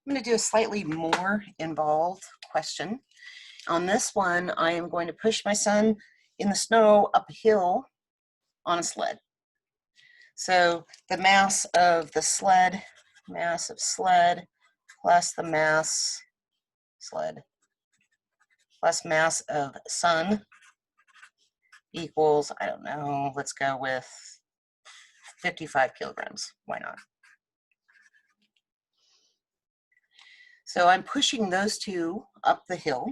I'm going to do a slightly more involved question. On this one, I am going to push my son in the snow uphill on a sled. So the mass of the sled, plus the mass sled, plus mass of son equals, I don't know, let's go with 55 kilograms. Why not? So I'm pushing those two up the hill,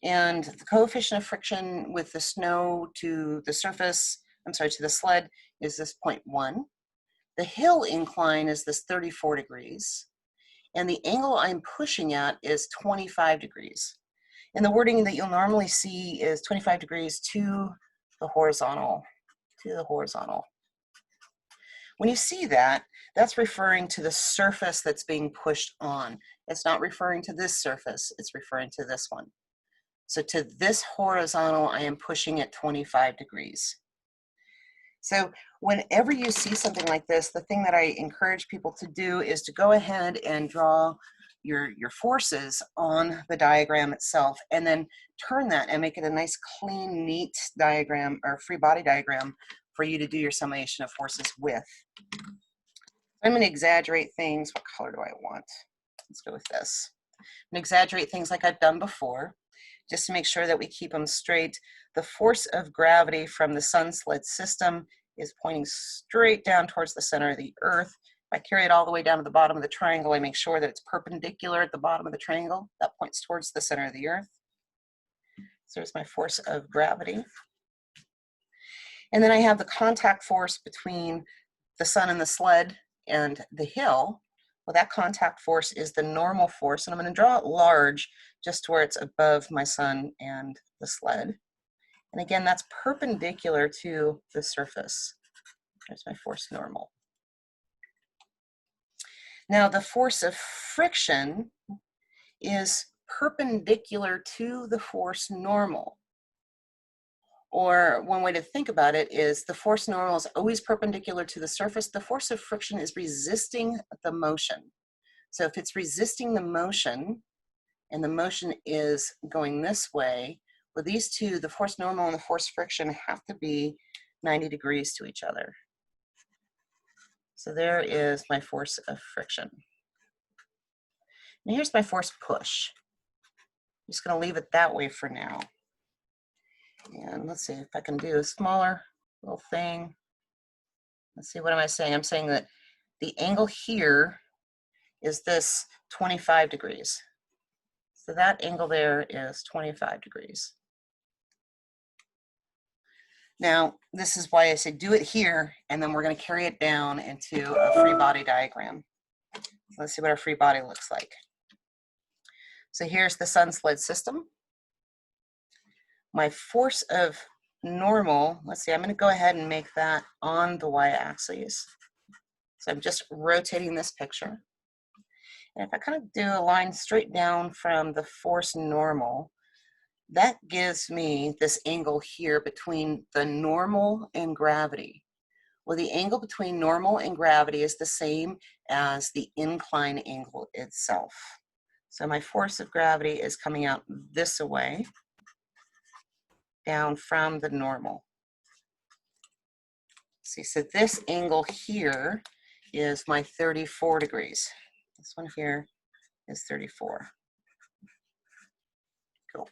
and the coefficient of friction with the snow to the surface, to the sled, is this 0.1. The hill incline is this 34 degrees, and the angle I'm pushing at is 25 degrees. And the wording that you'll normally see is 25 degrees to the horizontal, When you see that, that's referring to the surface that's being pushed on. It's not referring to this surface, it's referring to this one. So to this horizontal, I am pushing at 25 degrees. So whenever you see something like this, the thing that I encourage people to do is to go ahead and draw your forces on the diagram itself, and then turn that and make it a nice, clean, neat diagram or free body diagram for you to do your summation of forces with. I'm going to exaggerate things. What color do I want? Let's go with this. I'm going to exaggerate things like I've done before, just to make sure that we keep them straight. The force of gravity from the sun sled system is pointing straight down towards the center of the earth. If I carry it all the way down to the bottom of the triangle, I make sure that it's perpendicular at the bottom of the triangle. That points towards the center of the earth. So there's my force of gravity. And then I have the contact force between the sun and the sled and the hill. Well, that contact force is the normal force, and I'm going to draw it large just to where it's above my son and the sled. And again, that's perpendicular to the surface. There's my force normal. Now, the force of friction is perpendicular to the force normal. Or one way to think about it is the force normal is always perpendicular to the surface. The force of friction is resisting the motion. So if it's resisting the motion, and the motion is going this way, well, these two, the force normal and the force friction, have to be 90 degrees to each other. So there is my force of friction. And here's my force push. I'm just going to leave it that way for now. And let's see if I can do a smaller little thing. Let's see, what am I saying? I'm saying that the angle here is this 25 degrees. So that angle there is 25 degrees. Now, this is why I said do it here, and then we're going to carry it down into a free body diagram. Let's see what our free body looks like. So here's the sun sled system. My force of normal, let's see, I'm going to go ahead and make that on the y-axis. So I'm just rotating this picture. And if I kind of do a line straight down from the force normal, that gives me this angle here between the normal and gravity. Well, the angle between normal and gravity is the same as the incline angle itself. So my force of gravity is coming out this way, down from the normal. See, so this angle here is my 34 degrees. This one here is 34. Cool.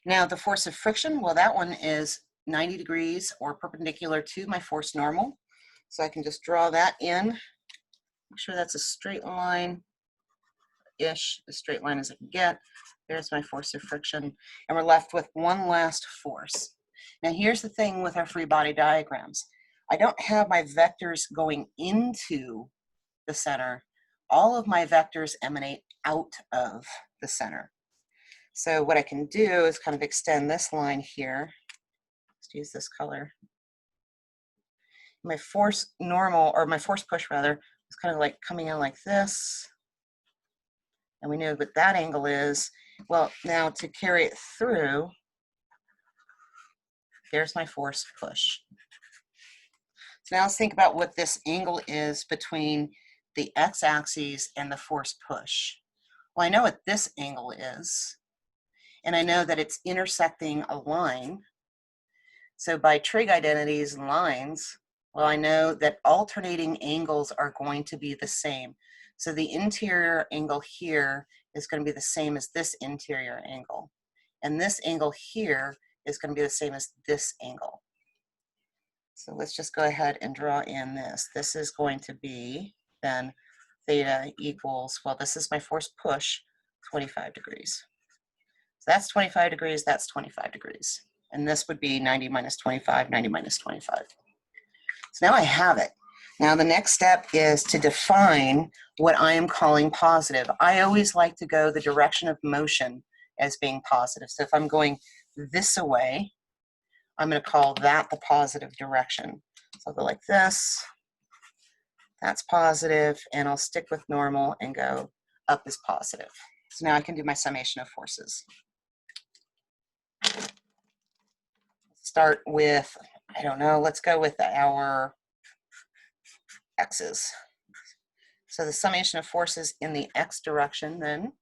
Now the force of friction, well, that one is 90 degrees or perpendicular to my force normal. So I can just draw that in. Make sure that's a straight line-ish, as straight line as I can get. There's my force of friction. And we're left with one last force. Now here's the thing with our free body diagrams. I don't have my vectors going into the center. All of my vectors emanate out of the center. So what I can do is kind of extend this line here. Let's use this color. My force normal, or my force push rather, is kind of like coming in like this. And we know what that angle is. Well, now to carry it through, there's my force push. So now let's think about what this angle is between the x-axis and the force push? Well, I know what this angle is, and I know that it's intersecting a line. So by trig identities and lines, well, I know that alternating angles are going to be the same. So the interior angle here is going to be the same as this interior angle. And this angle here is going to be the same as this angle. So let's just go ahead and draw in this. This is going to be then theta equals, well, this is my force push, 25 degrees. So that's 25 degrees, that's 25 degrees. And this would be 90 minus 25, 90 minus 25. So now I have it. Now the next step is to define what I am calling positive. I always like to go the direction of motion as being positive. So if I'm going this away, I'm going to call that the positive direction. So I'll go like this, that's positive, and I'll stick with normal and go up is positive. So now I can do my summation of forces. Start with, I don't know, let's go with our x's. So the summation of forces in the x direction then,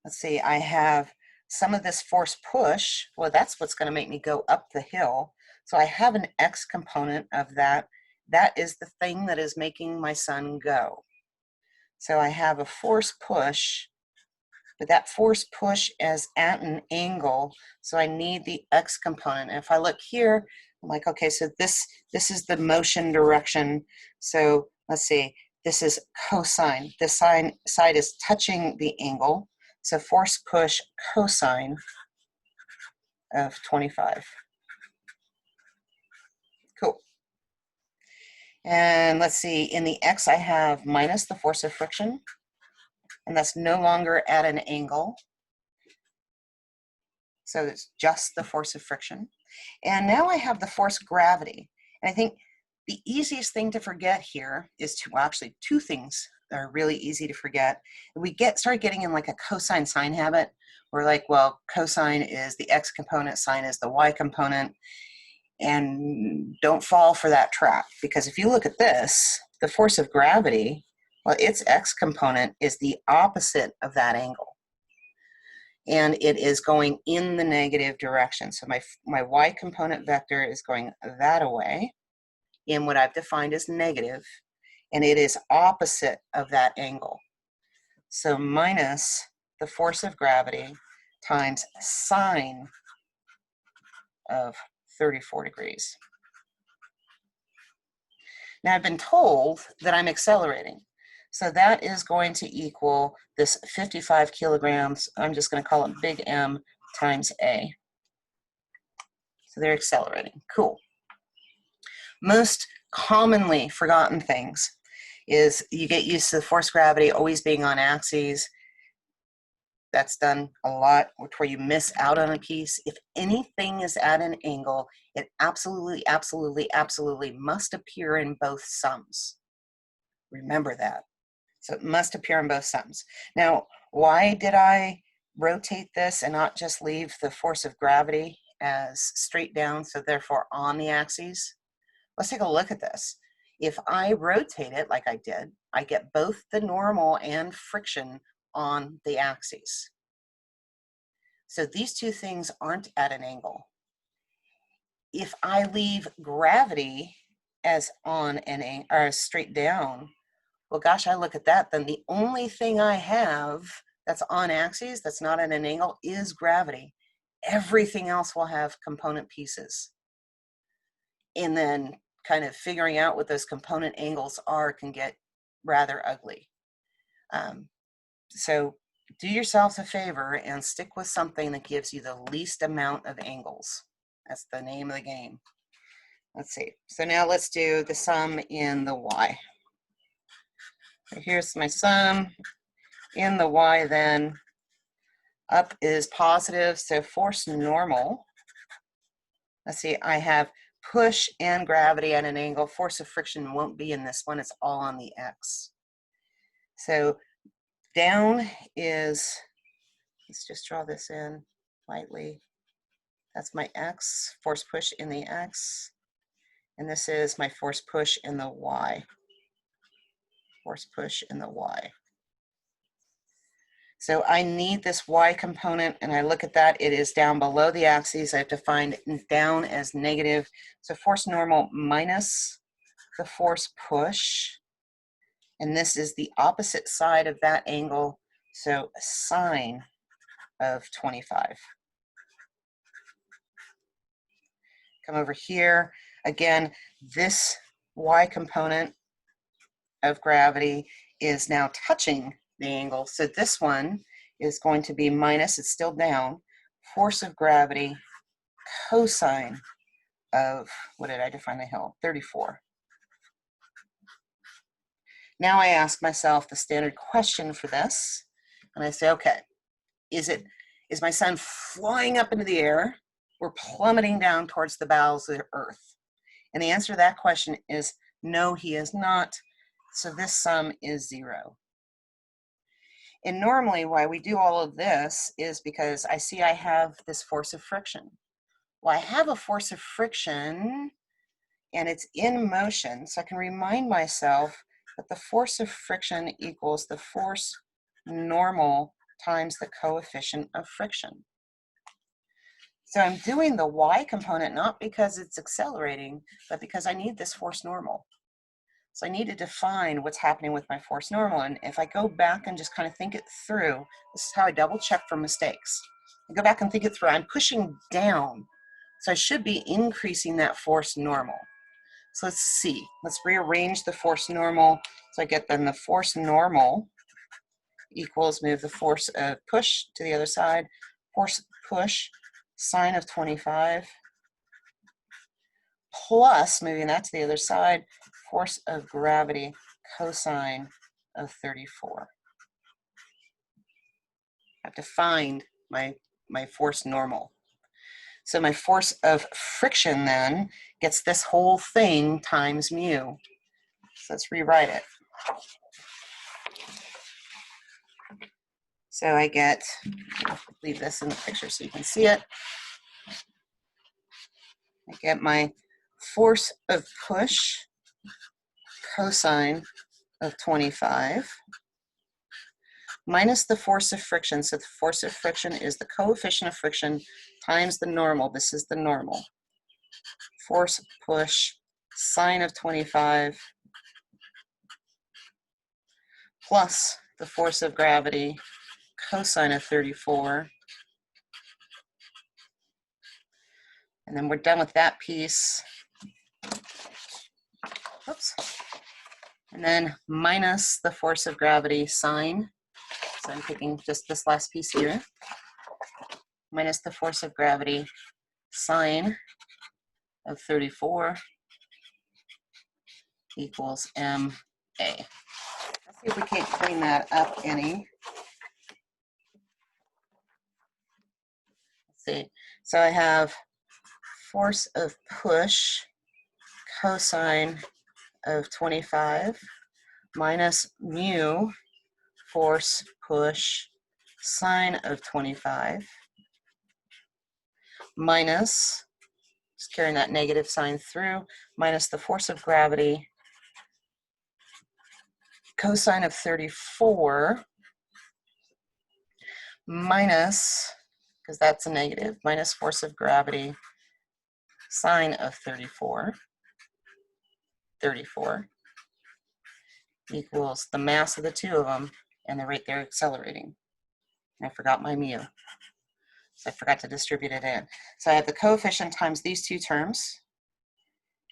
let's see, I have some of this force push, well, that's what's going to make me go up the hill. So I have an x component of that. That is the thing that is making my son go. So I have a force push, but that force push is at an angle, so I need the x component. And if I look here, I'm like, okay, so this is the motion direction. So let's see, this is cosine. This side is touching the angle, so force push cosine of 25. Cool. And let's see, in the x I have minus the force of friction, and that's no longer at an angle. So it's just the force of friction. And now I have the force gravity. And I think the easiest thing to forget here is actually two things that are really easy to forget. We start getting in like a cosine sine habit. We're like, well, cosine is the x component, sine is the y component. And don't fall for that trap, because if you look at this, the force of gravity, well, its x component is the opposite of that angle. And it is going in the negative direction. So my y component vector is going that away in what I've defined as negative, and it is opposite of that angle. So minus the force of gravity times sine of 34 degrees. Now I've been told that I'm accelerating. So that is going to equal this 55 kilograms, I'm just going to call it big M times A. So they're accelerating. Cool. Most commonly forgotten things is you get used to the force gravity always being on axes. That's done a lot, where you miss out on a piece. If anything is at an angle, it absolutely, absolutely, absolutely must appear in both sums. Remember that. So it must appear in both sums. Now, why did I rotate this and not just leave the force of gravity as straight down, so therefore on the axes? Let's take a look at this. If I rotate it like I did, I get both the normal and friction on the axes. So these two things aren't at an angle. If I leave gravity as on an angle, or straight down, well, gosh, I look at that, then the only thing I have that's on axes, that's not at an angle, is gravity. Everything else will have component pieces. And then kind of figuring out what those component angles are can get rather ugly. So do yourselves a favor and stick with something that gives you the least amount of angles. That's the name of the game. Let's see. So now let's do the sum in the y. So here's my sum in the y then. Up is positive, so force normal. Let's see, I have push and gravity at an angle. Force of friction won't be in this one, it's all on the x. So down is, let's just draw this in lightly. That's my x, force push in the x. And this is my force push in the y. force push in the y. So I need this y component, and I look at that, it is down below the axes. I have to find down as negative. So force normal minus the force push, and this is the opposite side of that angle, so sine of 25. Come over here. Again, this y component of gravity is now touching the angle. So this one is going to be minus, it's still down, force of gravity cosine of, what did I define the hill? 34. Now I ask myself the standard question for this, and I say, okay, is my son flying up into the air or plummeting down towards the bowels of the earth? And the answer to that question is no, he is not. So this sum is 0. And normally why we do all of this is because I see I have this force of friction. Well, I have a force of friction and it's in motion, so I can remind myself that the force of friction equals the force normal times the coefficient of friction. So I'm doing the y component not because it's accelerating, but because I need this force normal. So I need to define what's happening with my force normal. And if I go back and just kind of think it through, this is how I double check for mistakes. I go back and think it through. I'm pushing down, so I should be increasing that force normal. So let's see. Let's rearrange the force normal. So I get then the force normal equals, move the force of push to the other side, force push sine of 25 plus, moving that to the other side, force of gravity cosine of 34. I have to find my force normal. So my force of friction then gets this whole thing times mu. So let's rewrite it. So I get, I'll leave this in the picture so you can see it. I get my force of push cosine of 25 minus the force of friction. So the force of friction is the coefficient of friction times the normal. This is the normal. Force push sine of 25 plus the force of gravity cosine of 34. And then we're done with that piece. Oops. And then minus the force of gravity sine. So I'm taking just this last piece here. Minus the force of gravity sine of 34 equals ma. Let's see if we can't clean that up any. Let's see. So I have force of push cosine of 25 minus mu force push sine of 25 minus, just carrying that negative sign through, minus the force of gravity cosine of 34 minus, because that's a negative, minus force of gravity sine of 34 equals the mass of the two of them and the rate they're accelerating. And I forgot my mu. So I forgot to distribute it in. So I have the coefficient times these two terms.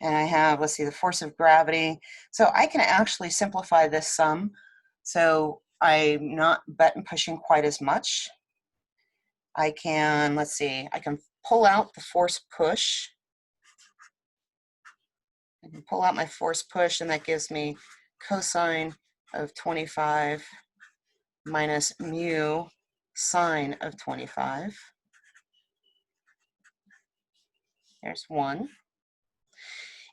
And I have, let's see, the force of gravity. So I can actually simplify this sum. So I'm not button pushing quite as much. I can, let's see, I can pull out the force push. I can pull out my force push, and that gives me cosine of 25 minus mu sine of 25. There's one.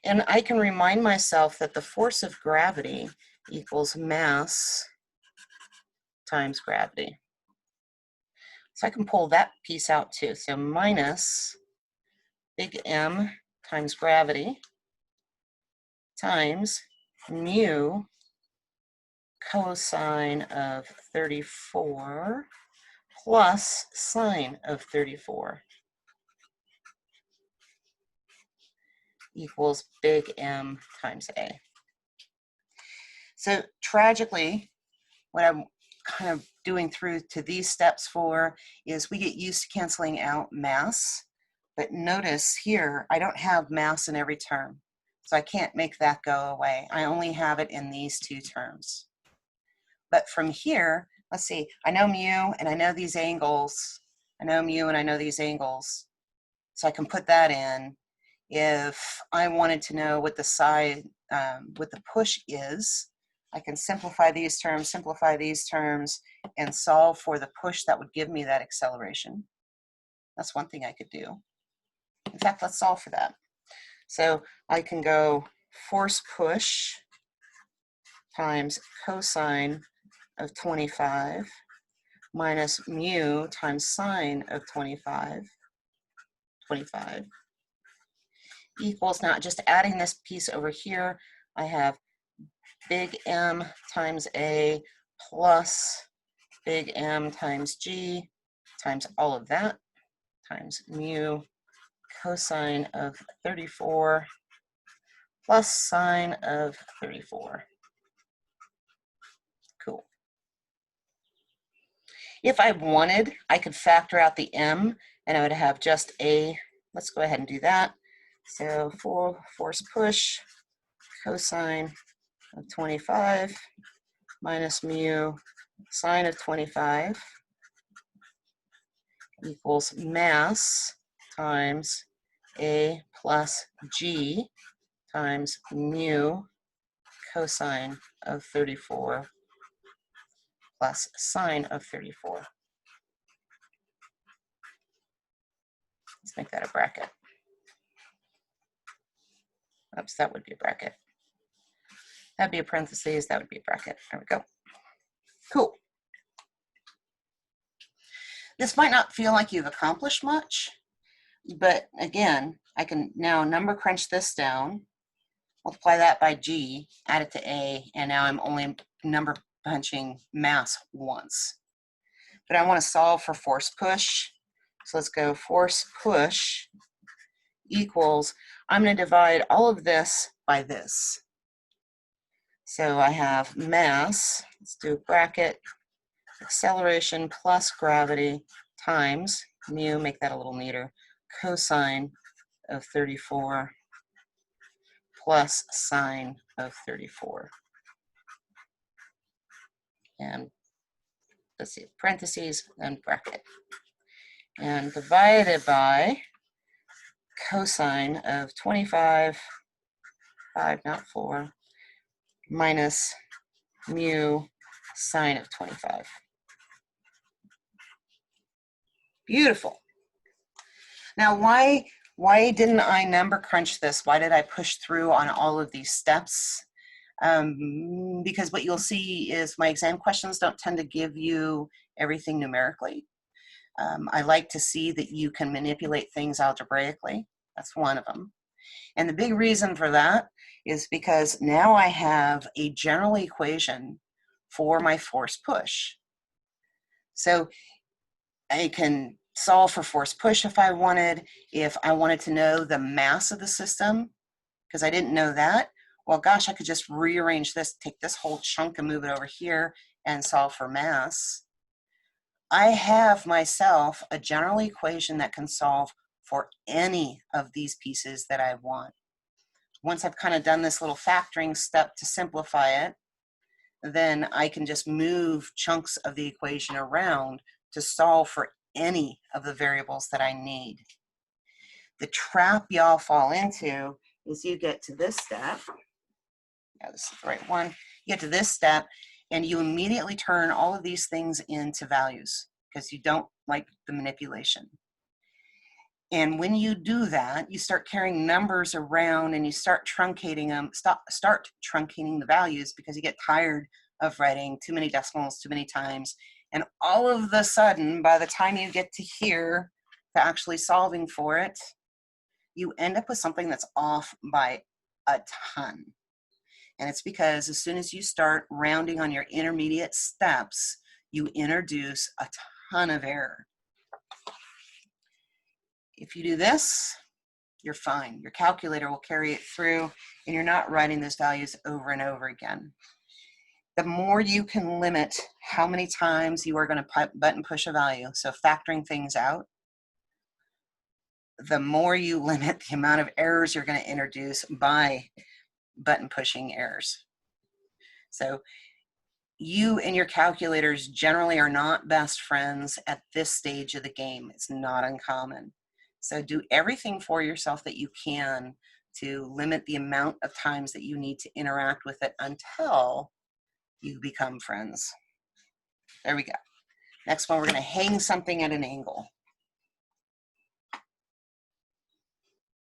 And I can remind myself that the force of gravity equals mass times gravity. So I can pull that piece out too. So minus big M times gravity times mu cosine of 34 plus sine of 34 equals big M times A. So tragically, what I'm kind of doing through to these steps for is we get used to canceling out mass, but notice here I don't have mass in every term, so I can't make that go away. I only have it in these two terms. But from here, let's see, I know mu and I know these angles. I know mu and I know these angles, so I can put that in. If I wanted to know what the side, what the push is, I can simplify these terms, and solve for the push that would give me that acceleration. That's one thing I could do. In fact, let's solve for that. So I can go force push times cosine of 25 minus mu times sine of 25 equals, now just adding this piece over here, I have big M times A plus big M times G times all of that times mu cosine of 34 plus sine of 34. Cool. If I wanted, I could factor out the M and I would have just A. Let's go ahead and do that. So for force push cosine of 25 minus mu sine of 25 equals mass times A plus G times mu cosine of 34 plus sine of 34. Let's make that a bracket. Oops, that would be a bracket. That'd be a parentheses, that would be a bracket. There we go. Cool. This might not feel like you've accomplished much, but again, I can now number crunch this down, multiply that by G, add it to A, and now I'm only number punching mass once. But I want to solve for force push. So let's go force push equals, I'm going to divide all of this by this. So I have mass, let's do a bracket, acceleration plus gravity times mu, make that a little neater, cosine of 34 plus sine of 34. And let's see, parentheses and bracket. And divided by cosine of 25, 5, not 4, minus mu sine of 25. Beautiful. Now, why didn't I number crunch this? Why did I push through on all of these steps? Because what you'll see is my exam questions don't tend to give you everything numerically. I like to see that you can manipulate things algebraically. That's one of them. And the big reason for that is because now I have a general equation for my force push. So I can solve for force push if I wanted. If I wanted to know the mass of the system, because I didn't know that, well, gosh, I could just rearrange this, take this whole chunk and move it over here and solve for mass. I have myself a general equation that can solve for any of these pieces that I want. Once I've kind of done this little factoring step to simplify it, then I can just move chunks of the equation around to solve for any of the variables that I need. The trap y'all fall into is you get to this step. Yeah, this is the right one. You get to this step and you immediately turn all of these things into values because you don't like the manipulation. And when you do that, you start carrying numbers around and you start truncating them, start truncating the values because you get tired of writing too many decimals too many times. And all of a sudden, by the time you get to here, to actually solving for it, you end up with something that's off by a ton. And it's because as soon as you start rounding on your intermediate steps, you introduce a ton of error. If you do this, you're fine. Your calculator will carry it through, and you're not writing those values over and over again. The more you can limit how many times you are going to button push a value, so factoring things out, the more you limit the amount of errors you're going to introduce by button pushing errors. So you and your calculators generally are not best friends at this stage of the game. It's not uncommon. So do everything for yourself that you can to limit the amount of times that you need to interact with it until you become friends. There we go. Next one, we're going to hang something at an angle.